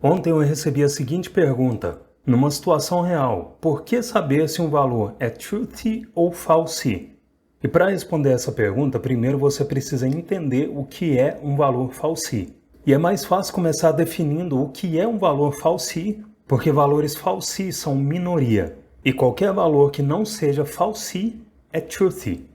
Ontem eu recebi a seguinte pergunta. Numa situação real, por que saber se um valor é truthy ou false? E para responder essa pergunta, primeiro você precisa entender o que é um valor false. E é mais fácil começar definindo o que é um valor false, porque valores false são minoria. E qualquer valor que não seja false é truthy.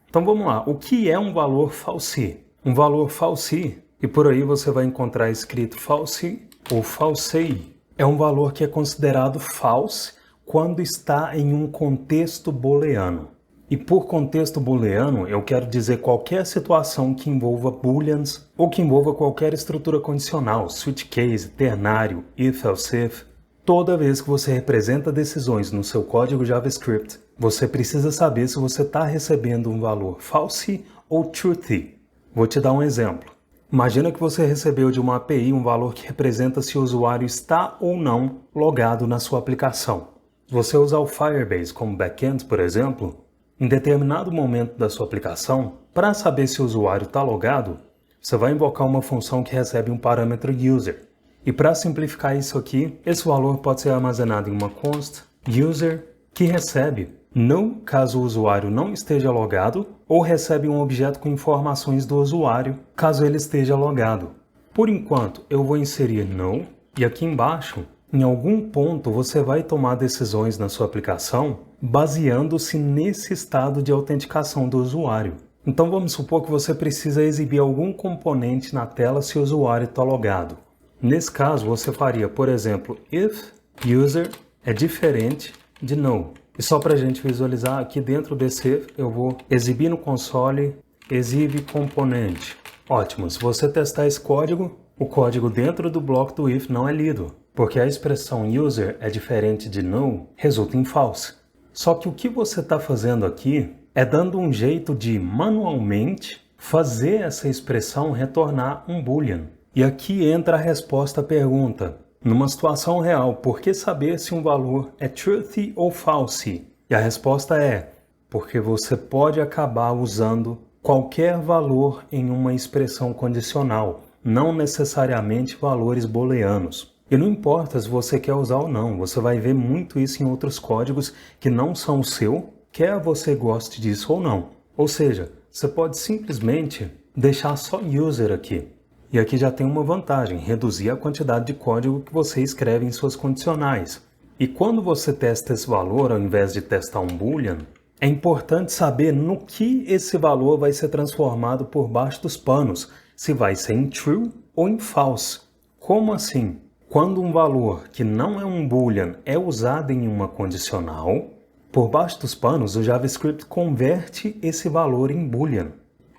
Então vamos lá, o que é um valor false? Um valor false, e por aí você vai encontrar escrito false ou falsei, é um valor que é considerado false quando está em um contexto booleano. E por contexto booleano, eu quero dizer qualquer situação que envolva booleans ou que envolva qualquer estrutura condicional, switch case, ternário, if, else if. Toda vez que você representa decisões no seu código JavaScript, você precisa saber se você está recebendo um valor false ou truthy. Vou te dar um exemplo. Imagina que você recebeu de uma API um valor que representa se o usuário está ou não logado na sua aplicação. Se você usar o Firebase como backend, por exemplo, em determinado momento da sua aplicação, para saber se o usuário está logado, você vai invocar uma função que recebe um parâmetro user. E para simplificar isso aqui, esse valor pode ser armazenado em uma const user que recebe no caso o usuário não esteja logado ou recebe um objeto com informações do usuário caso ele esteja logado. Por enquanto, eu vou inserir no e aqui embaixo, em algum ponto você vai tomar decisões na sua aplicação baseando-se nesse estado de autenticação do usuário. Então vamos supor que você precisa exibir algum componente na tela se o usuário está logado. Nesse caso, você faria, por exemplo, if user é diferente de no. E só para a gente visualizar, aqui dentro desse if, eu vou exibir no console, exibe componente. Ótimo, se você testar esse código, o código dentro do bloco do if não é lido, porque a expressão user é diferente de no, resulta em false. Só que o que você está fazendo aqui é dando um jeito de manualmente fazer essa expressão retornar um boolean. E aqui entra a resposta à pergunta. Numa situação real, por que saber se um valor é truthy ou false? E a resposta é, porque você pode acabar usando qualquer valor em uma expressão condicional, não necessariamente valores booleanos. E não importa se você quer usar ou não, você vai ver muito isso em outros códigos que não são o seu, quer você goste disso ou não. Ou seja, você pode simplesmente deixar só user aqui. E aqui já tem uma vantagem, reduzir a quantidade de código que você escreve em suas condicionais. E quando você testa esse valor, ao invés de testar um boolean, é importante saber no que esse valor vai ser transformado por baixo dos panos, se vai ser em true ou em false. Como assim? Quando um valor que não é um boolean é usado em uma condicional, por baixo dos panos o JavaScript converte esse valor em boolean.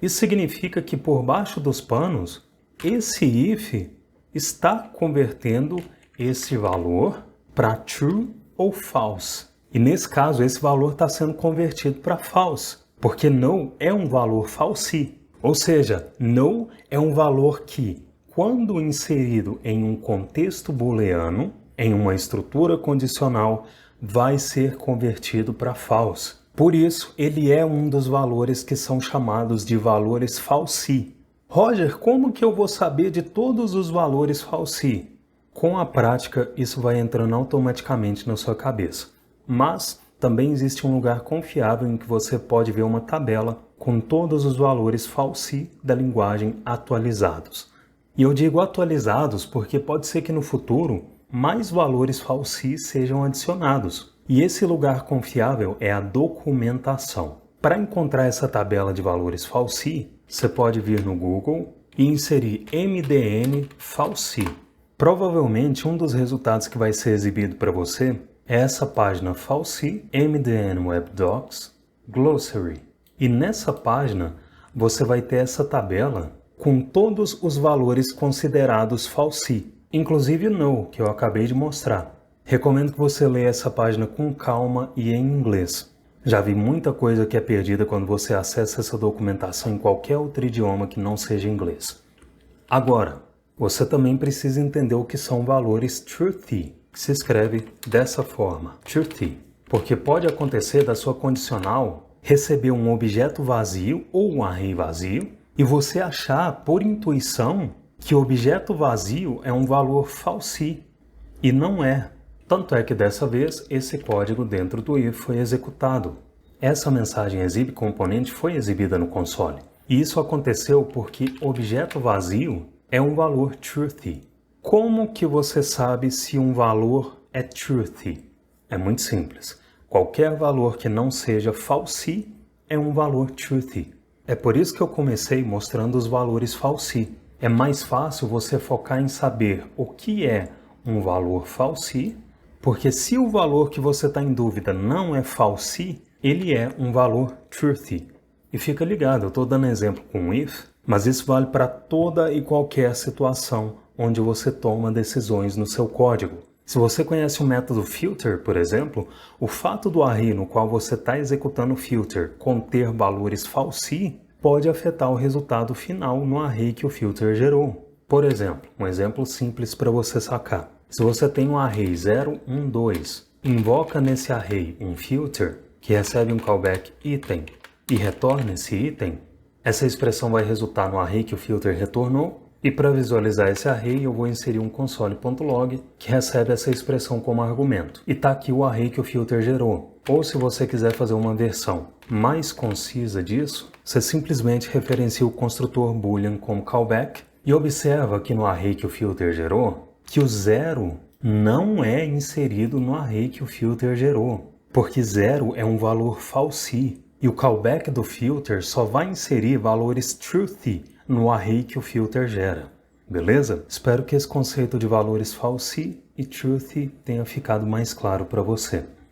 Isso significa que por baixo dos panos, esse if está convertendo esse valor para true ou false. E nesse caso, esse valor está sendo convertido para false, porque no é um valor false. Ou seja, no é um valor que, quando inserido em um contexto booleano, em uma estrutura condicional, vai ser convertido para false. Por isso, ele é um dos valores que são chamados de valores false. Roger, como que eu vou saber de todos os valores false? Com a prática, isso vai entrando automaticamente na sua cabeça. Mas também existe um lugar confiável em que você pode ver uma tabela com todos os valores false da linguagem atualizados. E eu digo atualizados porque pode ser que no futuro mais valores false sejam adicionados. E esse lugar confiável é a documentação. Para encontrar essa tabela de valores false, você pode vir no Google e inserir MDN false. Provavelmente um dos resultados que vai ser exibido para você é essa página false MDN Web Docs Glossary. E nessa página você vai ter essa tabela com todos os valores considerados false, inclusive o no, que eu acabei de mostrar. Recomendo que você leia essa página com calma e em inglês. Já vi muita coisa que é perdida quando você acessa essa documentação em qualquer outro idioma que não seja inglês. Agora, você também precisa entender o que são valores truthy, que se escreve dessa forma, truthy, porque pode acontecer da sua condicional receber um objeto vazio ou um array vazio e você achar, por intuição, que objeto vazio é um valor falsi, e não é. Tanto é que dessa vez esse código dentro do if foi executado. Essa mensagem exibe componente foi exibida no console. E isso aconteceu porque objeto vazio é um valor truthy. Como que você sabe se um valor é truthy? É muito simples. Qualquer valor que não seja falsi é um valor truthy. É por isso que eu comecei mostrando os valores falsi. É mais fácil você focar em saber o que é um valor falsi, porque se o valor que você está em dúvida não é falsi, ele é um valor truthy. E fica ligado, eu estou dando exemplo com if, mas isso vale para toda e qualquer situação onde você toma decisões no seu código. Se você conhece o método filter, por exemplo, o fato do array no qual você está executando o filter conter valores falsi pode afetar o resultado final no array que o filter gerou. Por exemplo, um exemplo simples para você sacar. Se você tem um array 0, 1, 2, invoca nesse array um filter que recebe um callback item e retorna esse item, essa expressão vai resultar no array que o filter retornou, e para visualizar esse array eu vou inserir um console.log que recebe essa expressão como argumento. E está aqui o array que o filter gerou. Ou se você quiser fazer uma versão mais concisa disso, você simplesmente referencia o construtor boolean como callback e observa aqui no array que o filter gerou que o 0 não é inserido no array que o filter gerou, porque 0 é um valor falsi. E o callback do filter só vai inserir valores truthy no array que o filter gera. Beleza? Espero que esse conceito de valores falsi e truthy tenha ficado mais claro para você.